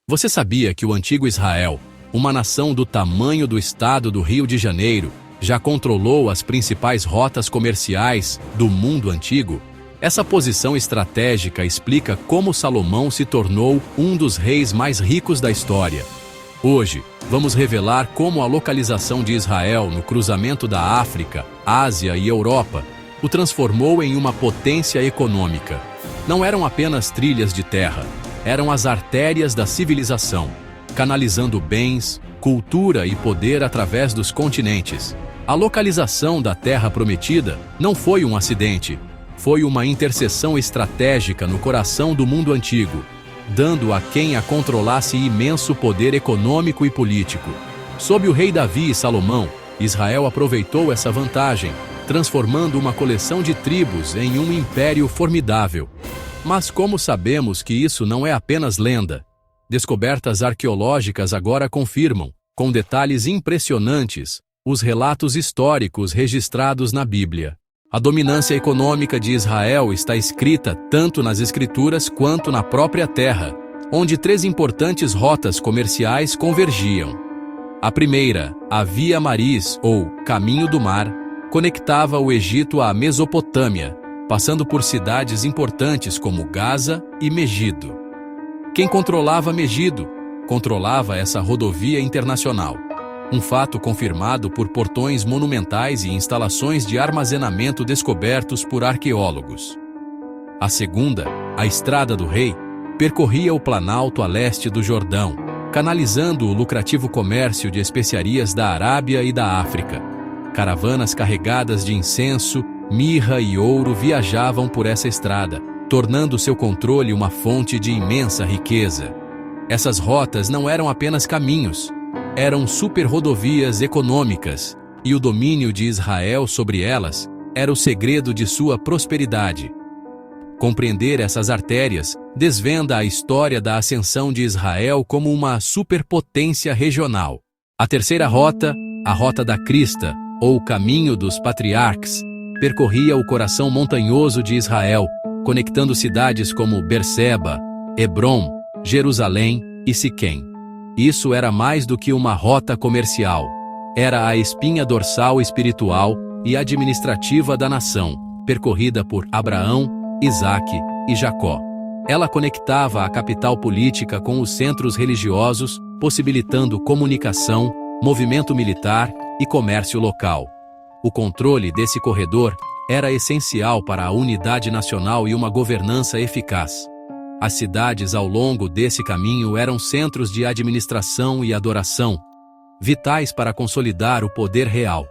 Você sabia que o antigo Israel, uma nação do tamanho do estado do Rio de Janeiro, já controlou as principais rotas comerciais do mundo antigo? Essa posição estratégica explica como Salomão se tornou um dos reis mais ricos da história. Hoje, vamos revelar como a localização de Israel no cruzamento da África, Ásia e Europa o transformou em uma potência econômica. Não eram apenas trilhas de terra, eram as artérias da civilização, canalizando bens, cultura e poder através dos continentes. A localização da Terra Prometida não foi um acidente, foi uma interseção estratégica no coração do mundo antigo, dando a quem a controlasse imenso poder econômico e político. Sob o rei Davi e Salomão, Israel aproveitou essa vantagem, transformando uma coleção de tribos em um império formidável. Mas como sabemos que isso não é apenas lenda? Descobertas arqueológicas agora confirmam, com detalhes impressionantes, os relatos históricos registrados na Bíblia. A dominância econômica de Israel está escrita tanto nas Escrituras quanto na própria terra, onde 3 importantes rotas comerciais convergiam. A primeira, a Via Maris, ou Caminho do Mar, conectava o Egito à Mesopotâmia, passando por cidades importantes como Gaza e Megido. Quem controlava Megido, controlava essa rodovia internacional. Um fato confirmado por portões monumentais e instalações de armazenamento descobertos por arqueólogos. A segunda, a Estrada do Rei, percorria o planalto a leste do Jordão, canalizando o lucrativo comércio de especiarias da Arábia e da África. Caravanas carregadas de incenso, mirra e ouro viajavam por essa estrada, tornando seu controle uma fonte de imensa riqueza. Essas rotas não eram apenas caminhos, eram superrodovias econômicas, e o domínio de Israel sobre elas era o segredo de sua prosperidade. Compreender essas artérias desvenda a história da ascensão de Israel como uma superpotência regional. A terceira rota, a Rota da Crista, ou Caminho dos Patriarcas, percorria o coração montanhoso de Israel, conectando cidades como Berseba, Hebrom, Jerusalém e Siquém. Isso era mais do que uma rota comercial. Era a espinha dorsal espiritual e administrativa da nação, percorrida por Abraão, Isaque e Jacó. Ela conectava a capital política com os centros religiosos, possibilitando comunicação, movimento militar e comércio local. O controle desse corredor era essencial para a unidade nacional e uma governança eficaz. As cidades ao longo desse caminho eram centros de administração e adoração, vitais para consolidar o poder real.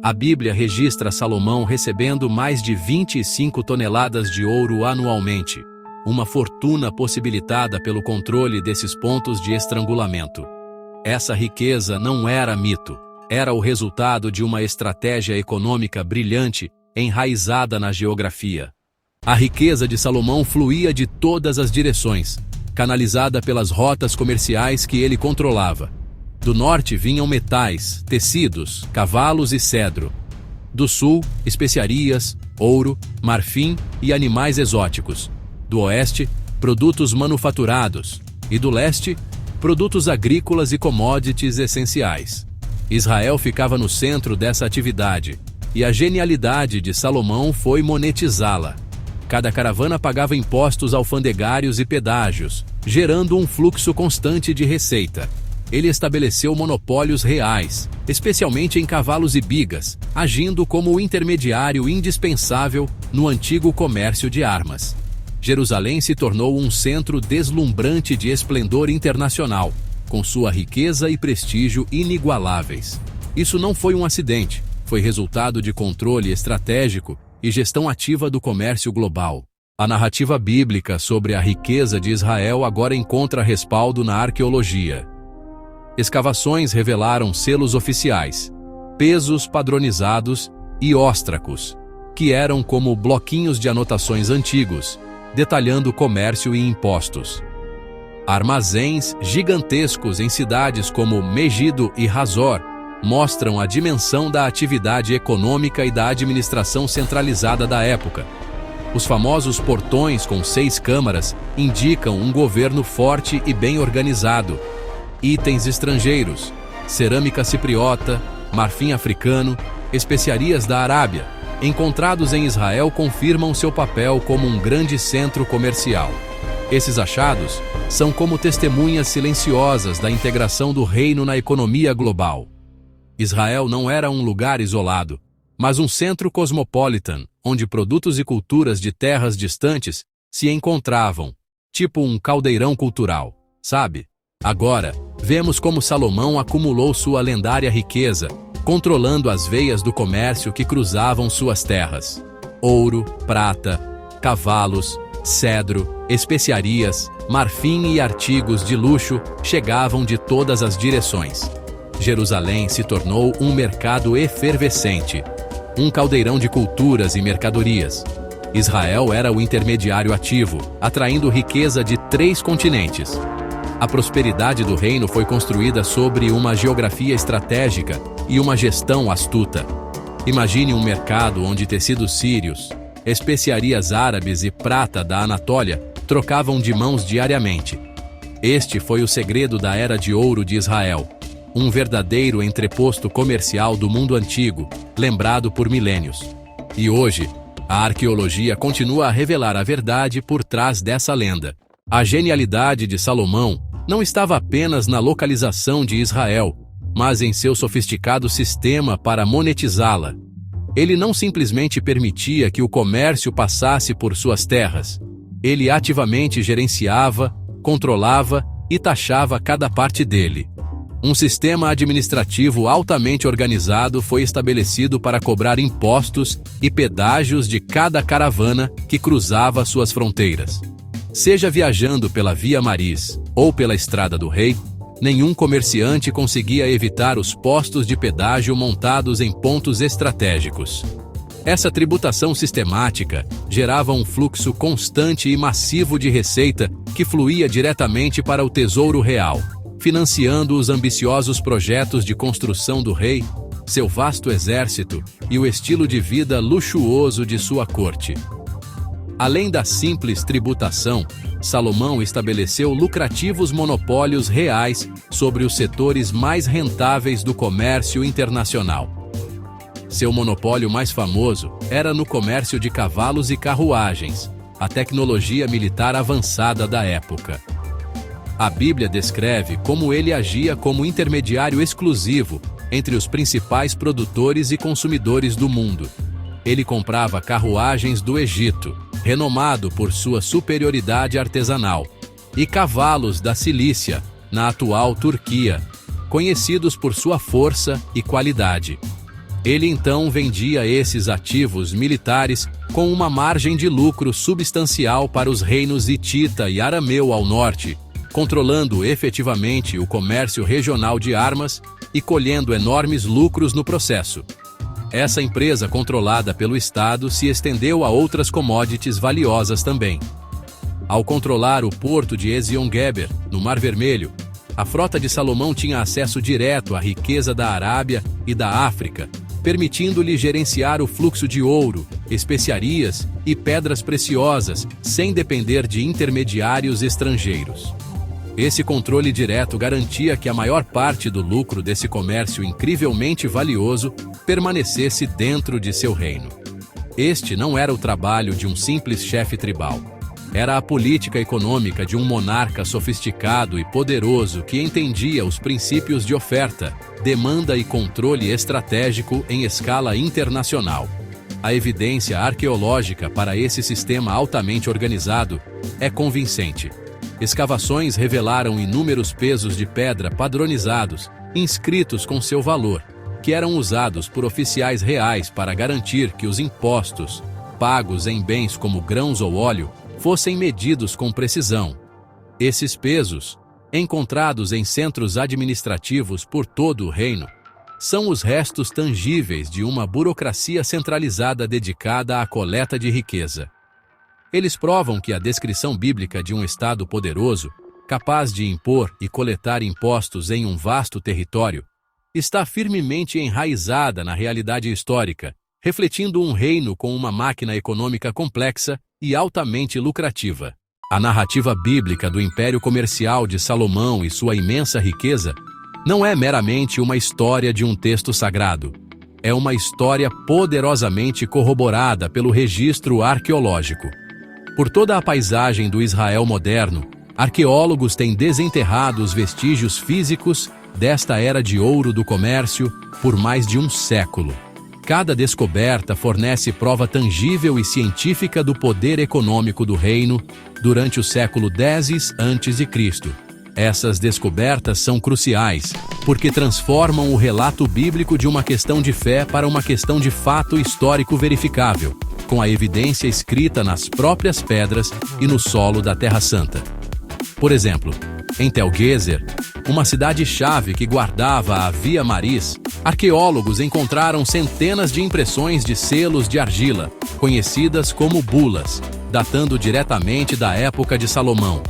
A Bíblia registra Salomão recebendo mais de 25 toneladas de ouro anualmente, uma fortuna possibilitada pelo controle desses pontos de estrangulamento. Essa riqueza não era mito, era o resultado de uma estratégia econômica brilhante enraizada na geografia. A riqueza de Salomão fluía de todas as direções, canalizada pelas rotas comerciais que ele controlava. Do norte vinham metais, tecidos, cavalos e cedro. Do sul, especiarias, ouro, marfim e animais exóticos. Do oeste, produtos manufaturados. E do leste, produtos agrícolas e commodities essenciais. Israel ficava no centro dessa atividade, e a genialidade de Salomão foi monetizá-la. Cada caravana pagava impostos alfandegários e pedágios, gerando um fluxo constante de receita. Ele estabeleceu monopólios reais, especialmente em cavalos e bigas, agindo como o intermediário indispensável no antigo comércio de armas. Jerusalém se tornou um centro deslumbrante de esplendor internacional, com sua riqueza e prestígio inigualáveis. Isso não foi um acidente, foi resultado de controle estratégico e gestão ativa do comércio global. A narrativa bíblica sobre a riqueza de Israel agora encontra respaldo na arqueologia. Escavações revelaram selos oficiais, pesos padronizados e óstracos, que eram como bloquinhos de anotações antigos, detalhando comércio e impostos. Armazéns gigantescos em cidades como Megido e Hazor mostram a dimensão da atividade econômica e da administração centralizada da época. Os famosos portões com 6 câmaras indicam um governo forte e bem organizado. Itens estrangeiros, cerâmica cipriota, marfim africano, especiarias da Arábia, encontrados em Israel confirmam seu papel como um grande centro comercial. Esses achados são como testemunhas silenciosas da integração do reino na economia global. Israel não era um lugar isolado, mas um centro cosmopolitan, onde produtos e culturas de terras distantes se encontravam, tipo um caldeirão cultural, sabe? Agora, vemos como Salomão acumulou sua lendária riqueza, controlando as veias do comércio que cruzavam suas terras. Ouro, prata, cavalos, cedro, especiarias, marfim e artigos de luxo chegavam de todas as direções. Jerusalém se tornou um mercado efervescente, um caldeirão de culturas e mercadorias. Israel era o intermediário ativo, atraindo riqueza de 3 continentes. A prosperidade do reino foi construída sobre uma geografia estratégica e uma gestão astuta. Imagine um mercado onde tecidos sírios, especiarias árabes e prata da Anatólia trocavam de mãos diariamente. Este foi o segredo da Era de Ouro de Israel, um verdadeiro entreposto comercial do mundo antigo, lembrado por milênios. E hoje, a arqueologia continua a revelar a verdade por trás dessa lenda. A genialidade de Salomão não estava apenas na localização de Israel, mas em seu sofisticado sistema para monetizá-la. Ele não simplesmente permitia que o comércio passasse por suas terras. Ele ativamente gerenciava, controlava e taxava cada parte dele. Um sistema administrativo altamente organizado foi estabelecido para cobrar impostos e pedágios de cada caravana que cruzava suas fronteiras. Seja viajando pela Via Maris ou pela Estrada do Rei, nenhum comerciante conseguia evitar os postos de pedágio montados em pontos estratégicos. Essa tributação sistemática gerava um fluxo constante e massivo de receita que fluía diretamente para o Tesouro Real, financiando os ambiciosos projetos de construção do rei, seu vasto exército e o estilo de vida luxuoso de sua corte. Além da simples tributação, Salomão estabeleceu lucrativos monopólios reais sobre os setores mais rentáveis do comércio internacional. Seu monopólio mais famoso era no comércio de cavalos e carruagens, a tecnologia militar avançada da época. A Bíblia descreve como ele agia como intermediário exclusivo entre os principais produtores e consumidores do mundo. Ele comprava carruagens do Egito, renomado por sua superioridade artesanal, e cavalos da Cilícia, na atual Turquia, conhecidos por sua força e qualidade. Ele então vendia esses ativos militares com uma margem de lucro substancial para os reinos hitita e arameu ao norte, controlando efetivamente o comércio regional de armas e colhendo enormes lucros no processo. Essa empresa controlada pelo Estado se estendeu a outras commodities valiosas também. Ao controlar o porto de Ezion-Geber, no Mar Vermelho, a frota de Salomão tinha acesso direto à riqueza da Arábia e da África, permitindo-lhe gerenciar o fluxo de ouro, especiarias e pedras preciosas, sem depender de intermediários estrangeiros. Esse controle direto garantia que a maior parte do lucro desse comércio incrivelmente valioso permanecesse dentro de seu reino. Este não era o trabalho de um simples chefe tribal. Era a política econômica de um monarca sofisticado e poderoso que entendia os princípios de oferta, demanda e controle estratégico em escala internacional. A evidência arqueológica para esse sistema altamente organizado é convincente. Escavações revelaram inúmeros pesos de pedra padronizados, inscritos com seu valor, que eram usados por oficiais reais para garantir que os impostos, pagos em bens como grãos ou óleo, fossem medidos com precisão. Esses pesos, encontrados em centros administrativos por todo o reino, são os restos tangíveis de uma burocracia centralizada dedicada à coleta de riqueza. Eles provam que a descrição bíblica de um Estado poderoso, capaz de impor e coletar impostos em um vasto território, está firmemente enraizada na realidade histórica refletindo um reino com uma máquina econômica complexa e altamente lucrativa. A narrativa bíblica do império comercial de Salomão e sua imensa riqueza não é meramente uma história de um texto sagrado. É uma história poderosamente corroborada pelo registro arqueológico. Por toda a paisagem do Israel moderno, arqueólogos têm desenterrado os vestígios físicos desta era de ouro do comércio por mais de um século. Cada descoberta fornece prova tangível e científica do poder econômico do reino durante o século X a.C. Essas descobertas são cruciais, porque transformam o relato bíblico de uma questão de fé para uma questão de fato histórico verificável, com a evidência escrita nas próprias pedras e no solo da Terra Santa. Por exemplo, em Tel Gezer, uma cidade-chave que guardava a Via Maris, arqueólogos encontraram centenas de impressões de selos de argila, conhecidas como bulas, datando diretamente da época de Salomão.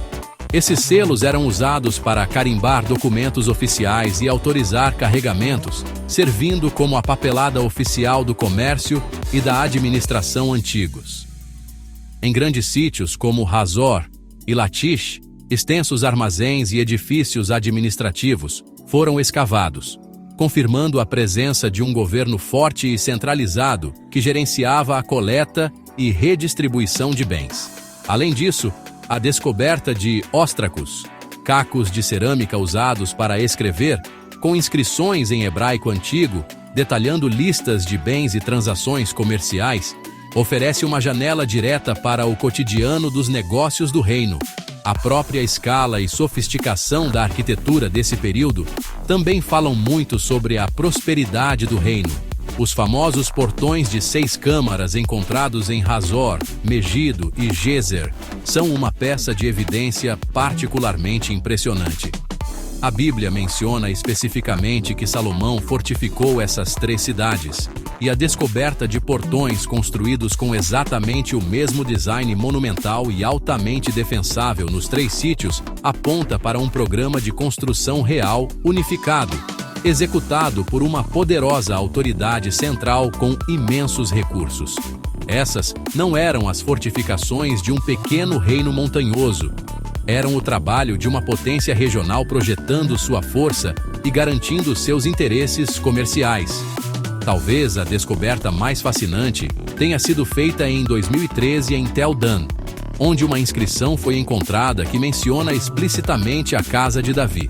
Esses selos eram usados para carimbar documentos oficiais e autorizar carregamentos, servindo como a papelada oficial do comércio e da administração antigos. Em grandes sítios como Hazor e Lachish, extensos armazéns e edifícios administrativos foram escavados, confirmando a presença de um governo forte e centralizado que gerenciava a coleta e redistribuição de bens. Além disso, a descoberta de óstracos, cacos de cerâmica usados para escrever, com inscrições em hebraico antigo, detalhando listas de bens e transações comerciais, oferece uma janela direta para o cotidiano dos negócios do reino. A própria escala e sofisticação da arquitetura desse período também falam muito sobre a prosperidade do reino. Os famosos portões de 6 câmaras encontrados em Hazor, Megido e Gezer são uma peça de evidência particularmente impressionante. A Bíblia menciona especificamente que Salomão fortificou essas 3 cidades, e a descoberta de portões construídos com exatamente o mesmo design monumental e altamente defensável nos 3 sítios aponta para um programa de construção real unificado, executado por uma poderosa autoridade central com imensos recursos. Essas não eram as fortificações de um pequeno reino montanhoso. Eram o trabalho de uma potência regional projetando sua força e garantindo seus interesses comerciais. Talvez a descoberta mais fascinante tenha sido feita em 2013 em Tel Dan, onde uma inscrição foi encontrada que menciona explicitamente a casa de Davi.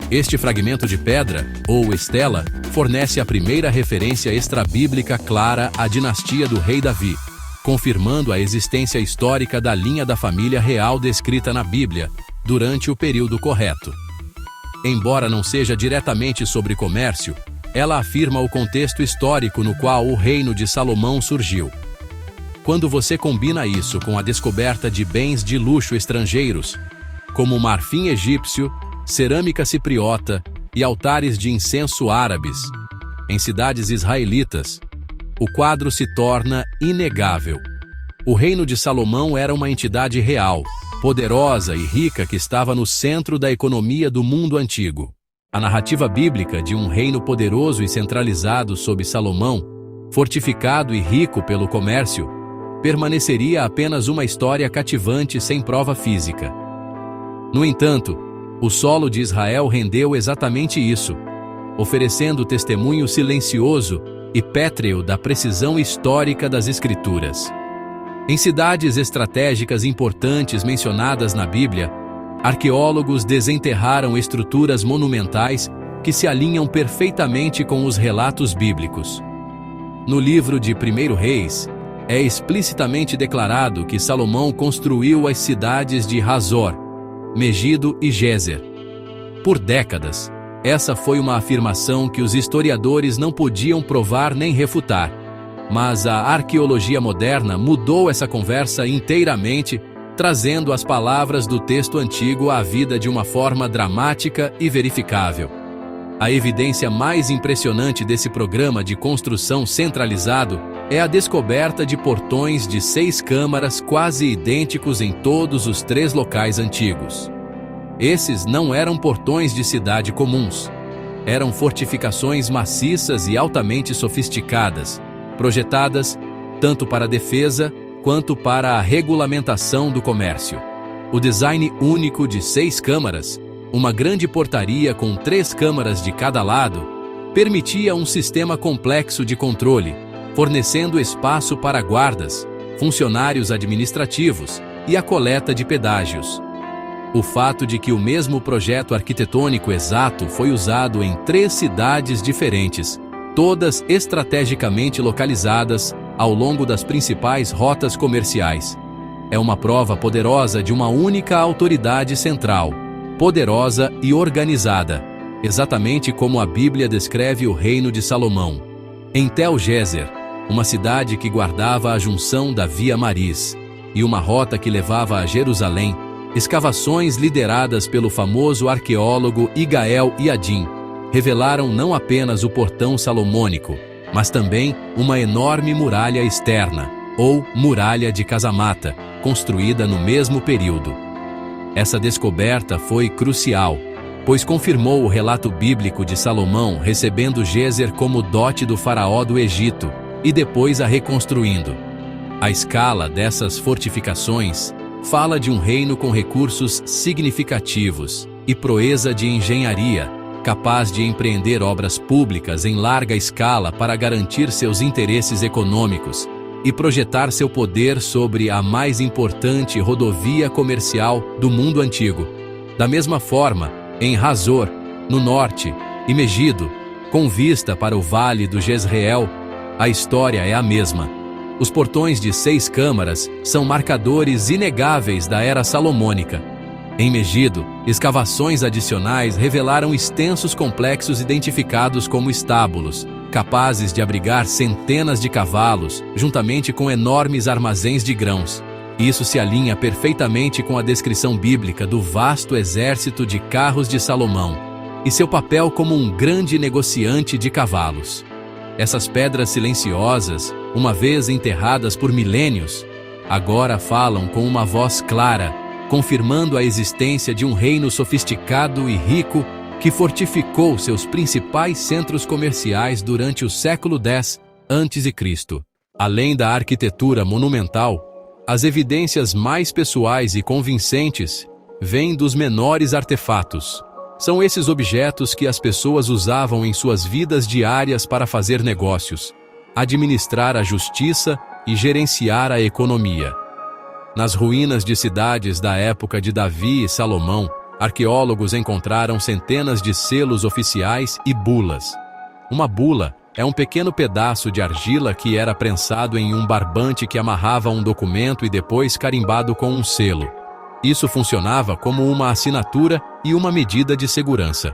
Este fragmento de pedra, ou estela, fornece a primeira referência extrabíblica clara à dinastia do rei Davi, confirmando a existência histórica da linha da família real descrita na Bíblia, durante o período correto. Embora não seja diretamente sobre comércio, ela afirma o contexto histórico no qual o reino de Salomão surgiu. Quando você combina isso com a descoberta de bens de luxo estrangeiros, como marfim egípcio, cerâmica cipriota e altares de incenso árabes, em cidades israelitas, o quadro se torna inegável. O reino de Salomão era uma entidade real, poderosa e rica que estava no centro da economia do mundo antigo. A narrativa bíblica de um reino poderoso e centralizado sob Salomão, fortificado e rico pelo comércio, permaneceria apenas uma história cativante sem prova física. No entanto, o solo de Israel rendeu exatamente isso, oferecendo testemunho silencioso e pétreo da precisão histórica das Escrituras. Em cidades estratégicas importantes mencionadas na Bíblia, arqueólogos desenterraram estruturas monumentais que se alinham perfeitamente com os relatos bíblicos. No livro de 1 Reis, é explicitamente declarado que Salomão construiu as cidades de Hazor, Megido e Gezer. Por décadas, essa foi uma afirmação que os historiadores não podiam provar nem refutar, mas a arqueologia moderna mudou essa conversa inteiramente, trazendo as palavras do texto antigo à vida de uma forma dramática e verificável. A evidência mais impressionante desse programa de construção centralizado é a descoberta de portões de 6 câmaras quase idênticos em todos os 3 locais antigos. Esses não eram portões de cidade comuns. Eram fortificações maciças e altamente sofisticadas, projetadas tanto para a defesa quanto para a regulamentação do comércio. O design único de 6 câmaras, uma grande portaria com 3 câmaras de cada lado, permitia um sistema complexo de controle, fornecendo espaço para guardas, funcionários administrativos e a coleta de pedágios. O fato de que o mesmo projeto arquitetônico exato foi usado em 3 cidades diferentes, todas estrategicamente localizadas ao longo das principais rotas comerciais, é uma prova poderosa de uma única autoridade central, poderosa e organizada, exatamente como a Bíblia descreve o reino de Salomão. Em Tel-Gezer, uma cidade que guardava a junção da Via Maris e uma rota que levava a Jerusalém, escavações lideradas pelo famoso arqueólogo Igael Yadin revelaram não apenas o portão salomônico, mas também uma enorme muralha externa, ou muralha de Casamata, construída no mesmo período. Essa descoberta foi crucial, pois confirmou o relato bíblico de Salomão recebendo Gezer como dote do faraó do Egito e depois a reconstruindo. A escala dessas fortificações fala de um reino com recursos significativos e proeza de engenharia, capaz de empreender obras públicas em larga escala para garantir seus interesses econômicos e projetar seu poder sobre a mais importante rodovia comercial do mundo antigo. Da mesma forma, em Hazor, no norte, e Megido, com vista para o vale do Jezreel, a história é a mesma. Os portões de 6 câmaras são marcadores inegáveis da era salomônica. Em Megido, escavações adicionais revelaram extensos complexos identificados como estábulos, capazes de abrigar centenas de cavalos, juntamente com enormes armazéns de grãos. Isso se alinha perfeitamente com a descrição bíblica do vasto exército de carros de Salomão e seu papel como um grande negociante de cavalos. Essas pedras silenciosas, uma vez enterradas por milênios, agora falam com uma voz clara, confirmando a existência de um reino sofisticado e rico que fortificou seus principais centros comerciais durante o século X a.C. Além da arquitetura monumental, as evidências mais pessoais e convincentes vêm dos menores artefatos. São esses objetos que as pessoas usavam em suas vidas diárias para fazer negócios, administrar a justiça e gerenciar a economia. Nas ruínas de cidades da época de Davi e Salomão, arqueólogos encontraram centenas de selos oficiais e bulas. Uma bula é um pequeno pedaço de argila que era prensado em um barbante que amarrava um documento e depois carimbado com um selo. Isso funcionava como uma assinatura e uma medida de segurança.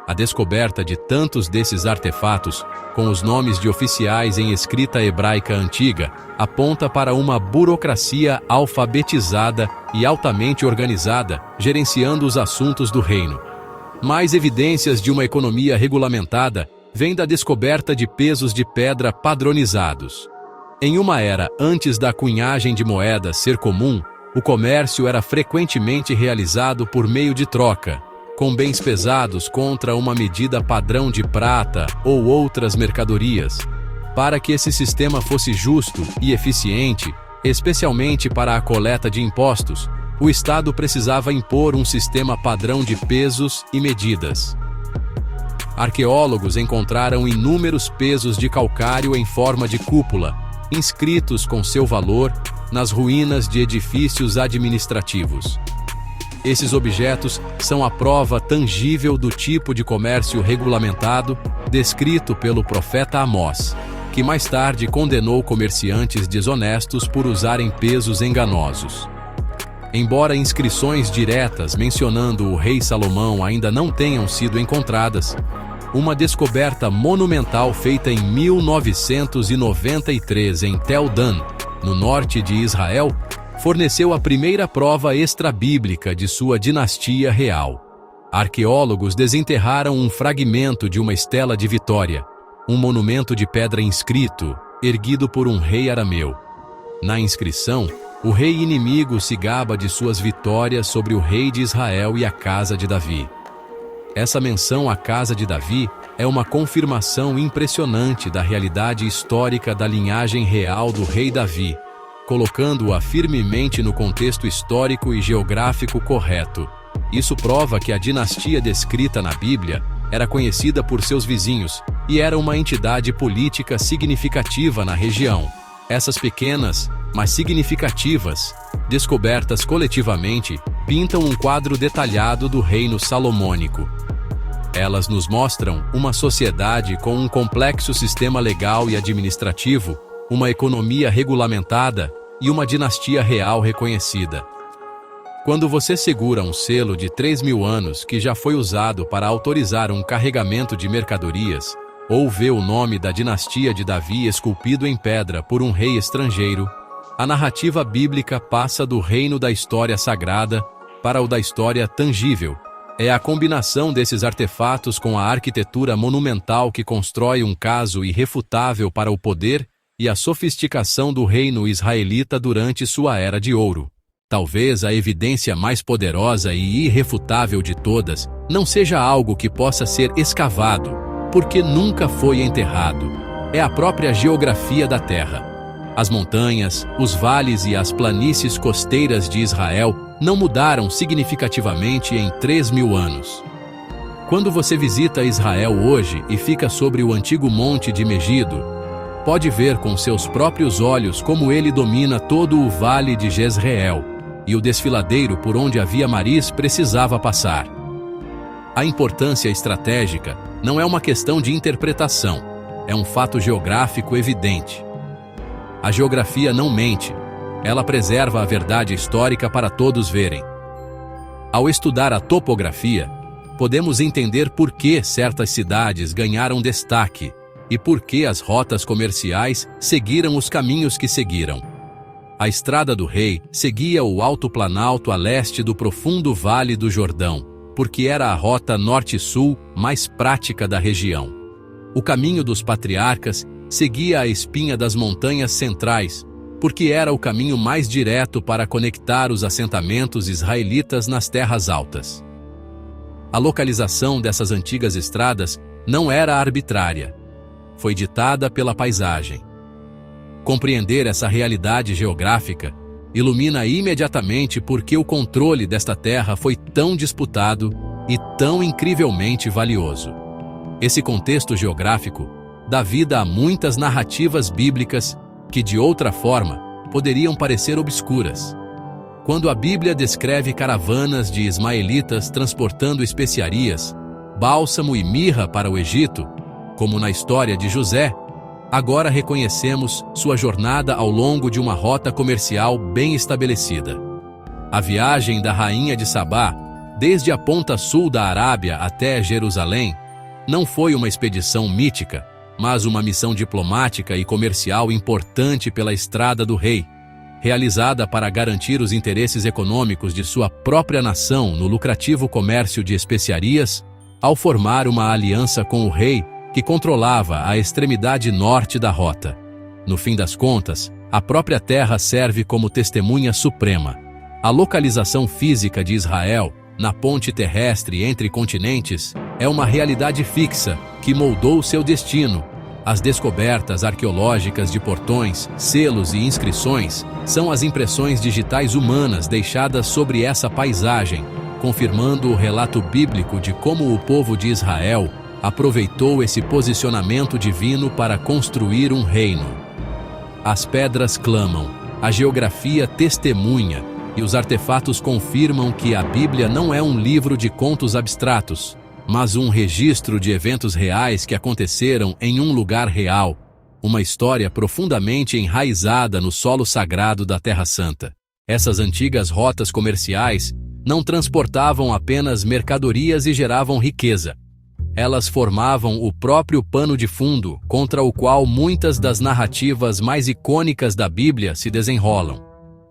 A descoberta de tantos desses artefatos, com os nomes de oficiais em escrita hebraica antiga, aponta para uma burocracia alfabetizada e altamente organizada, gerenciando os assuntos do reino. Mais evidências de uma economia regulamentada vêm da descoberta de pesos de pedra padronizados. Em uma era antes da cunhagem de moedas ser comum, o comércio era frequentemente realizado por meio de troca, com bens pesados contra uma medida padrão de prata ou outras mercadorias. Para que esse sistema fosse justo e eficiente, especialmente para a coleta de impostos, o Estado precisava impor um sistema padrão de pesos e medidas. Arqueólogos encontraram inúmeros pesos de calcário em forma de cúpula, inscritos com seu valor nas ruínas de edifícios administrativos. Esses objetos são a prova tangível do tipo de comércio regulamentado descrito pelo profeta Amós, que mais tarde condenou comerciantes desonestos por usarem pesos enganosos. Embora inscrições diretas mencionando o rei Salomão ainda não tenham sido encontradas, uma descoberta monumental feita em 1993 em Tel Dan, no norte de Israel, forneceu a primeira prova extrabíblica de sua dinastia real. Arqueólogos desenterraram um fragmento de uma estela de vitória, um monumento de pedra inscrito, erguido por um rei arameu. Na inscrição, o rei inimigo se gaba de suas vitórias sobre o rei de Israel e a casa de Davi. Essa menção à casa de Davi é uma confirmação impressionante da realidade histórica da linhagem real do rei Davi, colocando-a firmemente no contexto histórico e geográfico correto. Isso prova que a dinastia descrita na Bíblia era conhecida por seus vizinhos e era uma entidade política significativa na região. Essas pequenas, mas significativas, descobertas coletivamente, pintam um quadro detalhado do reino salomônico. Elas nos mostram uma sociedade com um complexo sistema legal e administrativo, uma economia regulamentada e uma dinastia real reconhecida. Quando você segura um selo de 3.000 anos que já foi usado para autorizar um carregamento de mercadorias, ou vê o nome da dinastia de Davi esculpido em pedra por um rei estrangeiro, a narrativa bíblica passa do reino da história sagrada para o da história tangível. É a combinação desses artefatos com a arquitetura monumental que constrói um caso irrefutável para o poder e a sofisticação do reino israelita durante sua era de ouro. Talvez a evidência mais poderosa e irrefutável de todas não seja algo que possa ser escavado, porque nunca foi enterrado. É a própria geografia da terra. As montanhas, os vales e as planícies costeiras de Israel não mudaram significativamente em 3.000 anos. Quando você visita Israel hoje e fica sobre o antigo monte de Megido, pode ver com seus próprios olhos como ele domina todo o vale de Jezreel e o desfiladeiro por onde a Via Maris precisava passar. A importância estratégica não é uma questão de interpretação, é um fato geográfico evidente. A geografia não mente, ela preserva a verdade histórica para todos verem. Ao estudar a topografia, podemos entender por que certas cidades ganharam destaque e por que as rotas comerciais seguiram os caminhos que seguiram. A Estrada do Rei seguia o Alto Planalto a leste do profundo Vale do Jordão, porque era a rota norte-sul mais prática da região. O Caminho dos Patriarcas seguia a espinha das montanhas centrais, porque era o caminho mais direto para conectar os assentamentos israelitas nas terras altas. A localização dessas antigas estradas não era arbitrária. Foi ditada pela paisagem. Compreender essa realidade geográfica ilumina imediatamente por que o controle desta terra foi tão disputado e tão incrivelmente valioso. Esse contexto geográfico dá vida a muitas narrativas bíblicas que, de outra forma, poderiam parecer obscuras. Quando a Bíblia descreve caravanas de ismaelitas transportando especiarias, bálsamo e mirra para o Egito, como na história de José, agora reconhecemos sua jornada ao longo de uma rota comercial bem estabelecida. A viagem da rainha de Sabá, desde a ponta sul da Arábia até Jerusalém, não foi uma expedição mítica, mas uma missão diplomática e comercial importante pela Estrada do Rei, realizada para garantir os interesses econômicos de sua própria nação no lucrativo comércio de especiarias, ao formar uma aliança com o rei que controlava a extremidade norte da rota. No fim das contas, a própria terra serve como testemunha suprema. A localização física de Israel, na ponte terrestre entre continentes, é uma realidade fixa que moldou seu destino. As descobertas arqueológicas de portões, selos e inscrições são as impressões digitais humanas deixadas sobre essa paisagem, confirmando o relato bíblico de como o povo de Israel aproveitou esse posicionamento divino para construir um reino. As pedras clamam, a geografia testemunha e os artefatos confirmam que a Bíblia não é um livro de contos abstratos, mas um registro de eventos reais que aconteceram em um lugar real, uma história profundamente enraizada no solo sagrado da Terra Santa. Essas antigas rotas comerciais não transportavam apenas mercadorias e geravam riqueza. Elas formavam o próprio pano de fundo contra o qual muitas das narrativas mais icônicas da Bíblia se desenrolam.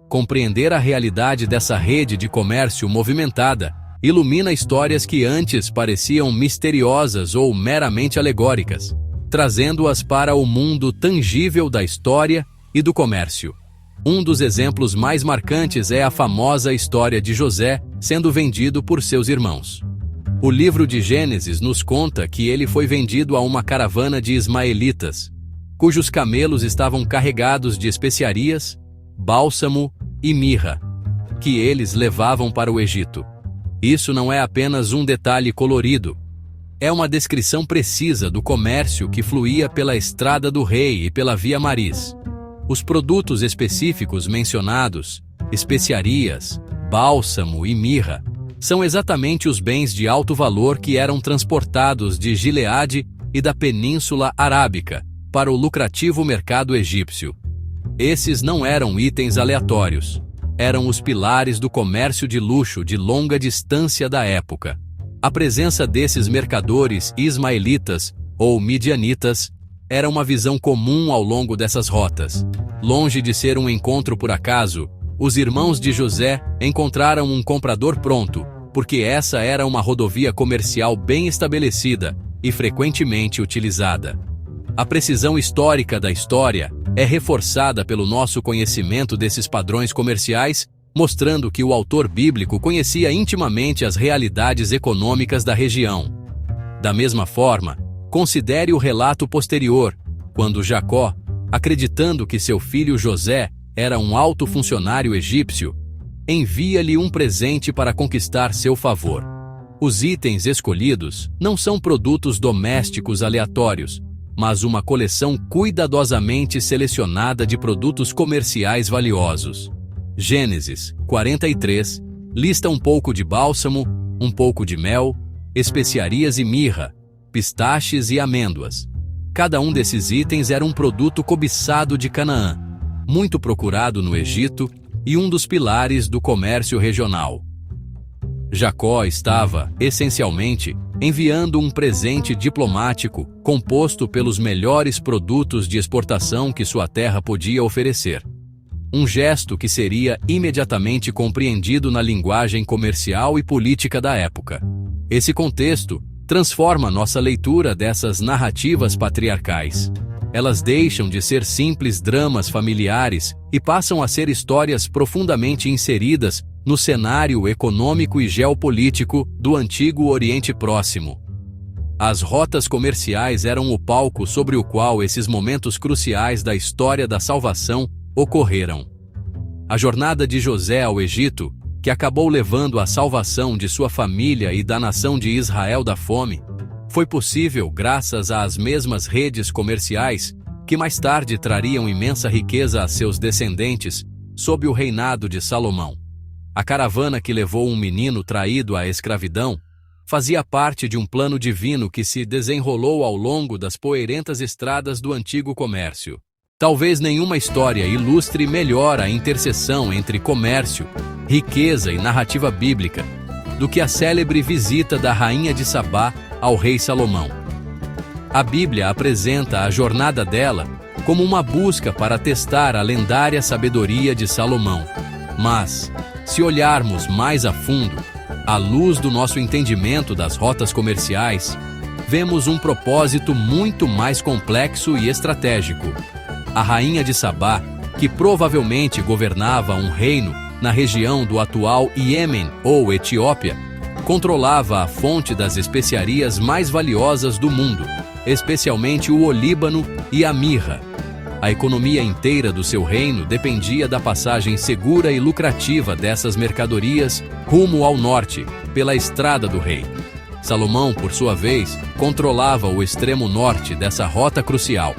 Compreender a realidade dessa rede de comércio movimentada ilumina histórias que antes pareciam misteriosas ou meramente alegóricas, trazendo-as para o mundo tangível da história e do comércio. Um dos exemplos mais marcantes é a famosa história de José sendo vendido por seus irmãos. O livro de Gênesis nos conta que ele foi vendido a uma caravana de ismaelitas, cujos camelos estavam carregados de especiarias, bálsamo e mirra, que eles levavam para o Egito. Isso não é apenas um detalhe colorido. É uma descrição precisa do comércio que fluía pela Estrada do Rei e pela Via Maris. Os produtos específicos mencionados, especiarias, bálsamo e mirra, são exatamente os bens de alto valor que eram transportados de Gileade e da Península Arábica para o lucrativo mercado egípcio. Esses não eram itens aleatórios. Eram os pilares do comércio de luxo de longa distância da época. A presença desses mercadores ismaelitas ou midianitas era uma visão comum ao longo dessas rotas. Longe de ser um encontro por acaso, os irmãos de José encontraram um comprador pronto, porque essa era uma rodovia comercial bem estabelecida e frequentemente utilizada. A precisão histórica da história é reforçada pelo nosso conhecimento desses padrões comerciais, mostrando que o autor bíblico conhecia intimamente as realidades econômicas da região. Da mesma forma, considere o relato posterior, quando Jacó, acreditando que seu filho José era um alto funcionário egípcio, envia-lhe um presente para conquistar seu favor. Os itens escolhidos não são produtos domésticos aleatórios, mas uma coleção cuidadosamente selecionada de produtos comerciais valiosos. Gênesis 43 lista um pouco de bálsamo, um pouco de mel, especiarias e mirra, pistaches e amêndoas. Cada um desses itens era um produto cobiçado de Canaã, muito procurado no Egito e um dos pilares do comércio regional. Jacó estava, essencialmente, enviando um presente diplomático composto pelos melhores produtos de exportação que sua terra podia oferecer. Um gesto que seria imediatamente compreendido na linguagem comercial e política da época. Esse contexto transforma nossa leitura dessas narrativas patriarcais. Elas deixam de ser simples dramas familiares e passam a ser histórias profundamente inseridas no cenário econômico e geopolítico do Antigo Oriente Próximo. As rotas comerciais eram o palco sobre o qual esses momentos cruciais da história da salvação ocorreram. A jornada de José ao Egito, que acabou levando à salvação de sua família e da nação de Israel da fome, foi possível graças às mesmas redes comerciais que mais tarde trariam imensa riqueza a seus descendentes sob o reinado de Salomão. A caravana que levou um menino traído à escravidão fazia parte de um plano divino que se desenrolou ao longo das poeirentas estradas do antigo comércio. Talvez nenhuma história ilustre melhor a interseção entre comércio, riqueza e narrativa bíblica do que a célebre visita da rainha de Sabá ao rei Salomão. A Bíblia apresenta a jornada dela como uma busca para testar a lendária sabedoria de Salomão. Mas, se olharmos mais a fundo, à luz do nosso entendimento das rotas comerciais, vemos um propósito muito mais complexo e estratégico. A rainha de Sabá, que provavelmente governava um reino na região do atual Iêmen ou Etiópia, controlava a fonte das especiarias mais valiosas do mundo, especialmente o olíbano e a mirra. A economia inteira do seu reino dependia da passagem segura e lucrativa dessas mercadorias rumo ao norte, pela Estrada do Rei. Salomão, por sua vez, controlava o extremo norte dessa rota crucial.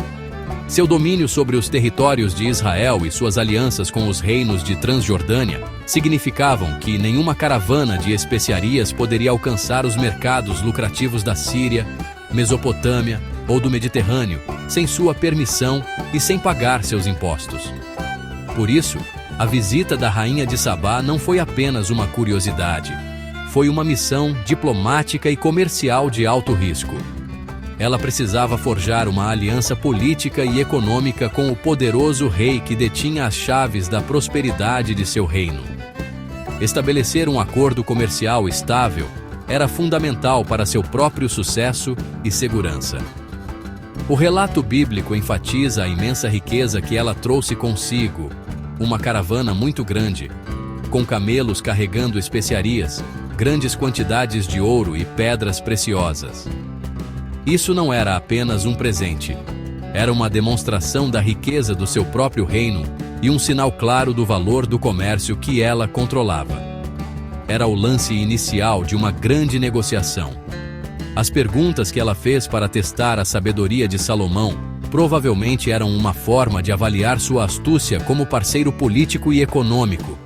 Seu domínio sobre os territórios de Israel e suas alianças com os reinos de Transjordânia significavam que nenhuma caravana de especiarias poderia alcançar os mercados lucrativos da Síria, Mesopotâmia ou do Mediterrâneo sem sua permissão e sem pagar seus impostos. Por isso, a visita da rainha de Sabá não foi apenas uma curiosidade, foi uma missão diplomática e comercial de alto risco. Ela precisava forjar uma aliança política e econômica com o poderoso rei que detinha as chaves da prosperidade de seu reino. Estabelecer um acordo comercial estável era fundamental para seu próprio sucesso e segurança. O relato bíblico enfatiza a imensa riqueza que ela trouxe consigo, uma caravana muito grande, com camelos carregando especiarias, grandes quantidades de ouro e pedras preciosas. Isso não era apenas um presente. Era uma demonstração da riqueza do seu próprio reino e um sinal claro do valor do comércio que ela controlava. Era o lance inicial de uma grande negociação. As perguntas que ela fez para testar a sabedoria de Salomão provavelmente eram uma forma de avaliar sua astúcia como parceiro político e econômico.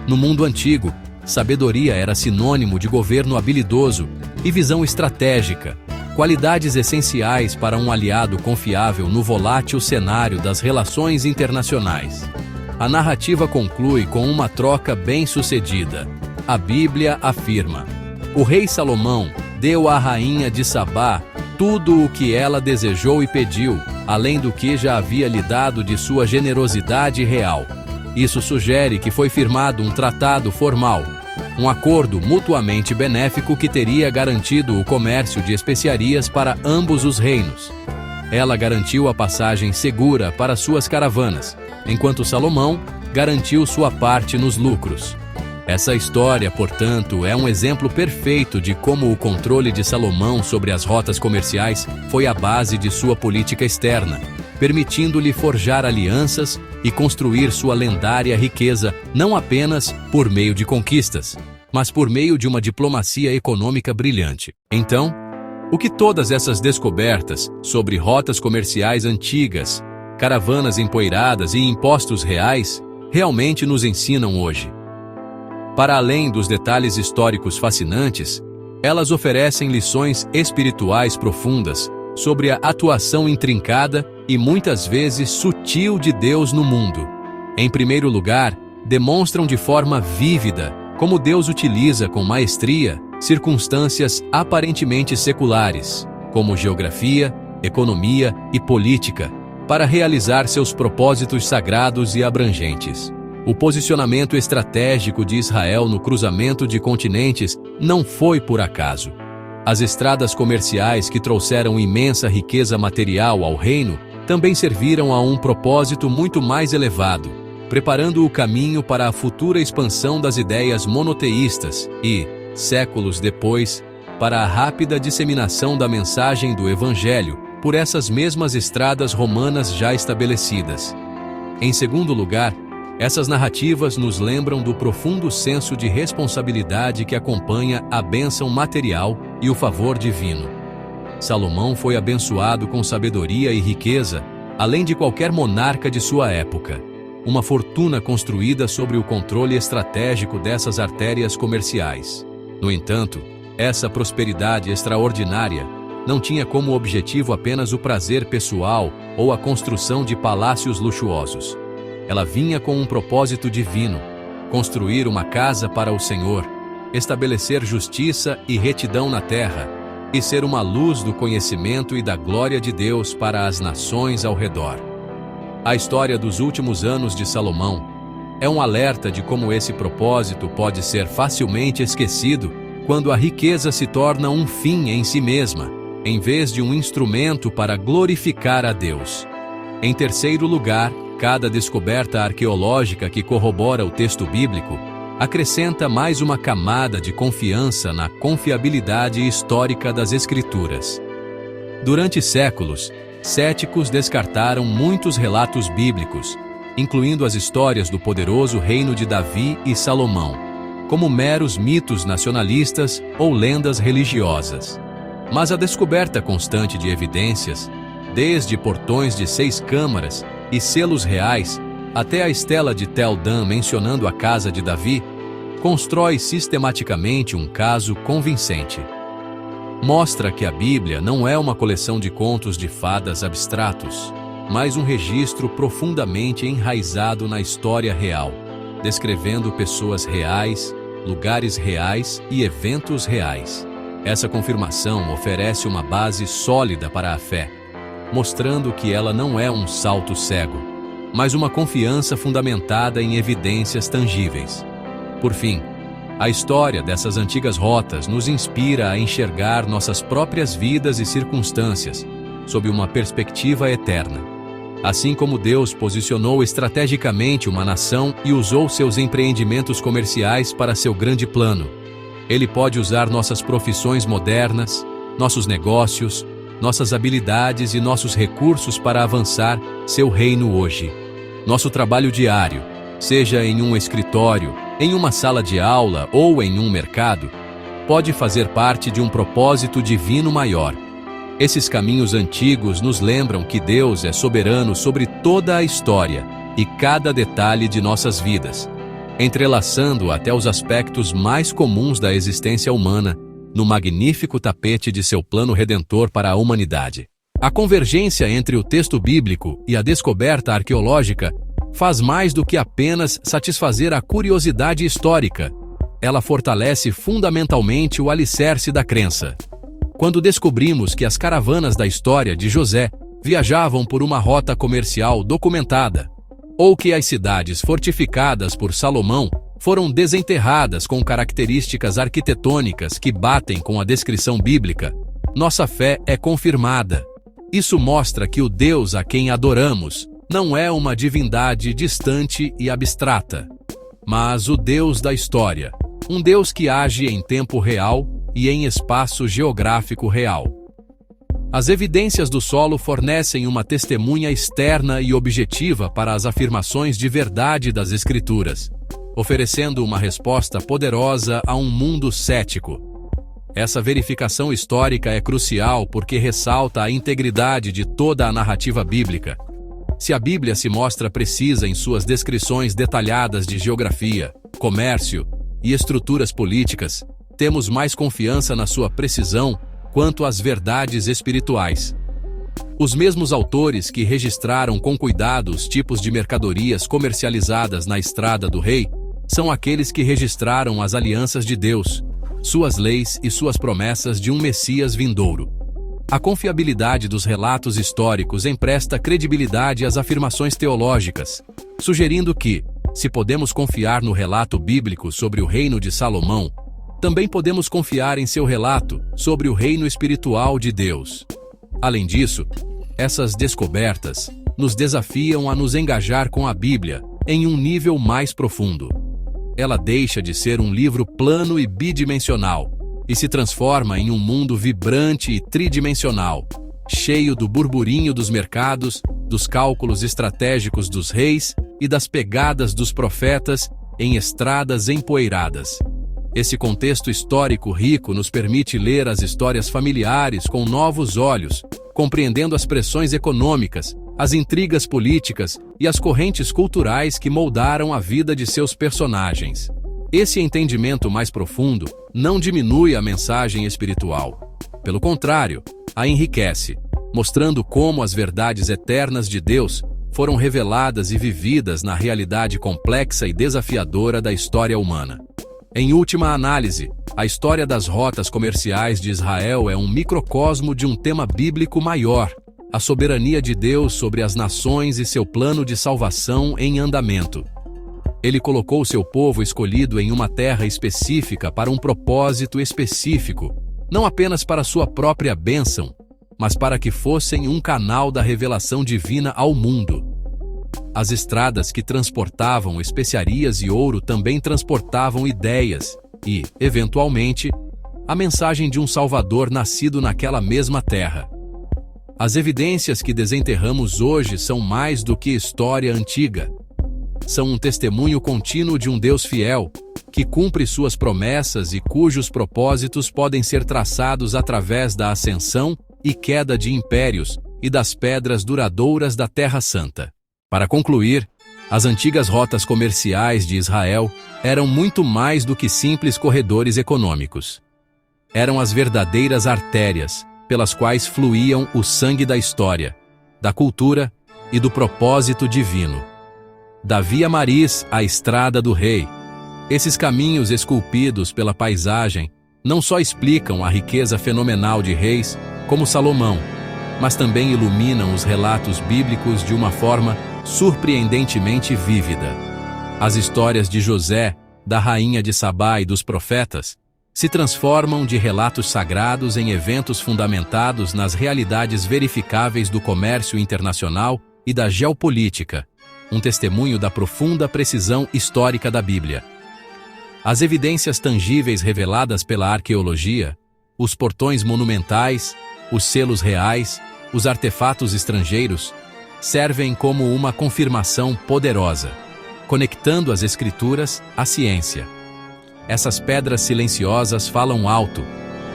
No mundo antigo, sabedoria era sinônimo de governo habilidoso e visão estratégica, qualidades essenciais para um aliado confiável no volátil cenário das relações internacionais. A narrativa conclui com uma troca bem-sucedida. A Bíblia afirma: o rei Salomão deu à rainha de Sabá tudo o que ela desejou e pediu, além do que já havia lhe dado de sua generosidade real. Isso sugere que foi firmado um tratado formal, um acordo mutuamente benéfico que teria garantido o comércio de especiarias para ambos os reinos. Ela garantiu a passagem segura para suas caravanas, enquanto Salomão garantiu sua parte nos lucros. Essa história, portanto, é um exemplo perfeito de como o controle de Salomão sobre as rotas comerciais foi a base de sua política externa, permitindo-lhe forjar alianças e construir sua lendária riqueza não apenas por meio de conquistas, mas por meio de uma diplomacia econômica brilhante. Então, o que todas essas descobertas sobre rotas comerciais antigas, caravanas empoeiradas e impostos reais realmente nos ensinam hoje? Para além dos detalhes históricos fascinantes, elas oferecem lições espirituais profundas sobre a atuação intrincada e muitas vezes sutil de Deus no mundo. Em primeiro lugar, demonstram de forma vívida como Deus utiliza com maestria circunstâncias aparentemente seculares, como geografia, economia e política, para realizar seus propósitos sagrados e abrangentes. O posicionamento estratégico de Israel no cruzamento de continentes não foi por acaso. As estradas comerciais que trouxeram imensa riqueza material ao reino também serviram a um propósito muito mais elevado, preparando o caminho para a futura expansão das ideias monoteístas e, séculos depois, para a rápida disseminação da mensagem do Evangelho por essas mesmas estradas romanas já estabelecidas. Em segundo lugar, essas narrativas nos lembram do profundo senso de responsabilidade que acompanha a bênção material e o favor divino. Salomão foi abençoado com sabedoria e riqueza, além de qualquer monarca de sua época. Uma fortuna construída sobre o controle estratégico dessas artérias comerciais. No entanto, essa prosperidade extraordinária não tinha como objetivo apenas o prazer pessoal ou a construção de palácios luxuosos. Ela vinha com um propósito divino: construir uma casa para o Senhor, estabelecer justiça e retidão na terra, e ser uma luz do conhecimento e da glória de Deus para as nações ao redor. A história dos últimos anos de Salomão é um alerta de como esse propósito pode ser facilmente esquecido quando a riqueza se torna um fim em si mesma, em vez de um instrumento para glorificar a Deus. Em terceiro lugar, cada descoberta arqueológica que corrobora o texto bíblico acrescenta mais uma camada de confiança na confiabilidade histórica das Escrituras. Durante séculos, céticos descartaram muitos relatos bíblicos, incluindo as histórias do poderoso reino de Davi e Salomão, como meros mitos nacionalistas ou lendas religiosas. Mas a descoberta constante de evidências, desde portões de 6 câmaras e selos reais, até a estela de Tel Dan mencionando a casa de Davi, constrói sistematicamente um caso convincente. Mostra que a Bíblia não é uma coleção de contos de fadas abstratos, mas um registro profundamente enraizado na história real, descrevendo pessoas reais, lugares reais e eventos reais. Essa confirmação oferece uma base sólida para a fé, mostrando que ela não é um salto cego, mas uma confiança fundamentada em evidências tangíveis. Por fim, a história dessas antigas rotas nos inspira a enxergar nossas próprias vidas e circunstâncias sob uma perspectiva eterna. Assim como Deus posicionou estrategicamente uma nação e usou seus empreendimentos comerciais para seu grande plano, Ele pode usar nossas profissões modernas, nossos negócios, nossas habilidades e nossos recursos para avançar seu reino hoje. Nosso trabalho diário, seja em um escritório, em uma sala de aula ou em um mercado, pode fazer parte de um propósito divino maior. Esses caminhos antigos nos lembram que Deus é soberano sobre toda a história e cada detalhe de nossas vidas, entrelaçando até os aspectos mais comuns da existência humana no magnífico tapete de seu plano redentor para a humanidade. A convergência entre o texto bíblico e a descoberta arqueológica faz mais do que apenas satisfazer a curiosidade histórica. Ela fortalece fundamentalmente o alicerce da crença. Quando descobrimos que as caravanas da história de José viajavam por uma rota comercial documentada, ou que as cidades fortificadas por Salomão foram desenterradas com características arquitetônicas que batem com a descrição bíblica, nossa fé é confirmada. Isso mostra que o Deus a quem adoramos não é uma divindade distante e abstrata, mas o Deus da história, um Deus que age em tempo real e em espaço geográfico real. As evidências do solo fornecem uma testemunha externa e objetiva para as afirmações de verdade das Escrituras, oferecendo uma resposta poderosa a um mundo cético. Essa verificação histórica é crucial porque ressalta a integridade de toda a narrativa bíblica. Se a Bíblia se mostra precisa em suas descrições detalhadas de geografia, comércio e estruturas políticas, temos mais confiança na sua precisão quanto às verdades espirituais. Os mesmos autores que registraram com cuidado os tipos de mercadorias comercializadas na Estrada do Rei são aqueles que registraram as alianças de Deus, suas leis e suas promessas de um Messias vindouro. A confiabilidade dos relatos históricos empresta credibilidade às afirmações teológicas, sugerindo que, se podemos confiar no relato bíblico sobre o reino de Salomão, também podemos confiar em seu relato sobre o reino espiritual de Deus. Além disso, essas descobertas nos desafiam a nos engajar com a Bíblia em um nível mais profundo. Ela deixa de ser um livro plano e bidimensional e se transforma em um mundo vibrante e tridimensional, cheio do burburinho dos mercados, dos cálculos estratégicos dos reis e das pegadas dos profetas em estradas empoeiradas. Esse contexto histórico rico nos permite ler as histórias familiares com novos olhos, compreendendo as pressões econômicas, as intrigas políticas e as correntes culturais que moldaram a vida de seus personagens. Esse entendimento mais profundo não diminui a mensagem espiritual. Pelo contrário, a enriquece, mostrando como as verdades eternas de Deus foram reveladas e vividas na realidade complexa e desafiadora da história humana. Em última análise, a história das rotas comerciais de Israel é um microcosmo de um tema bíblico maior, a soberania de Deus sobre as nações e seu plano de salvação em andamento. Ele colocou seu povo escolhido em uma terra específica para um propósito específico, não apenas para sua própria bênção, mas para que fossem um canal da revelação divina ao mundo. As estradas que transportavam especiarias e ouro também transportavam ideias e, eventualmente, a mensagem de um Salvador nascido naquela mesma terra. As evidências que desenterramos hoje são mais do que história antiga. São um testemunho contínuo de um Deus fiel, que cumpre suas promessas e cujos propósitos podem ser traçados através da ascensão e queda de impérios e das pedras duradouras da Terra Santa. Para concluir, as antigas rotas comerciais de Israel eram muito mais do que simples corredores econômicos. Eram as verdadeiras artérias pelas quais fluíam o sangue da história, da cultura e do propósito divino. Da Via Maris à Estrada do Rei, esses caminhos esculpidos pela paisagem não só explicam a riqueza fenomenal de reis como Salomão, mas também iluminam os relatos bíblicos de uma forma surpreendentemente vívida. As histórias de José, da rainha de Sabá e dos profetas se transformam de relatos sagrados em eventos fundamentados nas realidades verificáveis do comércio internacional e da geopolítica, um testemunho da profunda precisão histórica da Bíblia. As evidências tangíveis reveladas pela arqueologia, os portões monumentais, os selos reais, os artefatos estrangeiros, servem como uma confirmação poderosa, conectando as escrituras à ciência. Essas pedras silenciosas falam alto,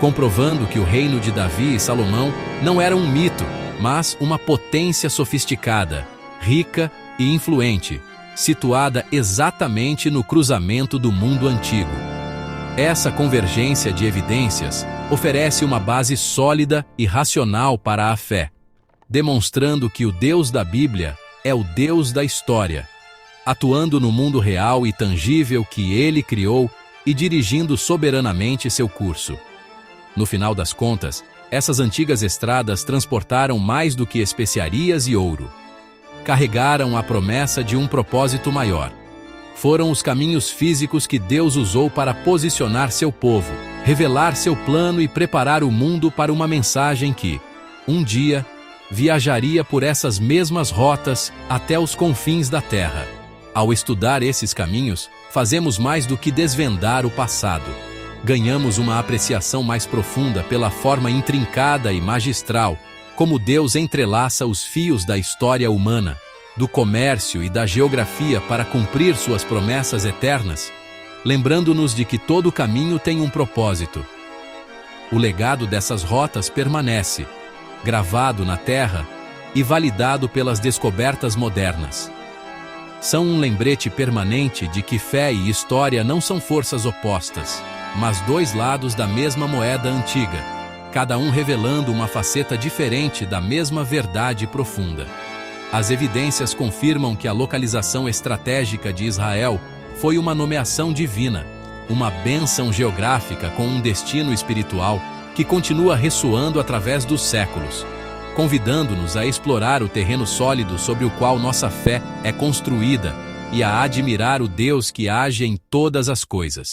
comprovando que o reino de Davi e Salomão não era um mito, mas uma potência sofisticada, rica e influente, situada exatamente no cruzamento do mundo antigo. Essa convergência de evidências oferece uma base sólida e racional para a fé, demonstrando que o Deus da Bíblia é o Deus da história, atuando no mundo real e tangível que Ele criou e dirigindo soberanamente seu curso. No final das contas, essas antigas estradas transportaram mais do que especiarias e ouro. Carregaram a promessa de um propósito maior. Foram os caminhos físicos que Deus usou para posicionar seu povo, revelar seu plano e preparar o mundo para uma mensagem que, um dia, viajaria por essas mesmas rotas até os confins da terra. Ao estudar esses caminhos, fazemos mais do que desvendar o passado. Ganhamos uma apreciação mais profunda pela forma intrincada e magistral como Deus entrelaça os fios da história humana, do comércio e da geografia para cumprir suas promessas eternas, lembrando-nos de que todo caminho tem um propósito. O legado dessas rotas permanece, gravado na terra e validado pelas descobertas modernas. São um lembrete permanente de que fé e história não são forças opostas, mas dois lados da mesma moeda antiga, cada um revelando uma faceta diferente da mesma verdade profunda. As evidências confirmam que a localização estratégica de Israel foi uma nomeação divina, uma bênção geográfica com um destino espiritual que continua ressoando através dos séculos, convidando-nos a explorar o terreno sólido sobre o qual nossa fé é construída e a admirar o Deus que age em todas as coisas.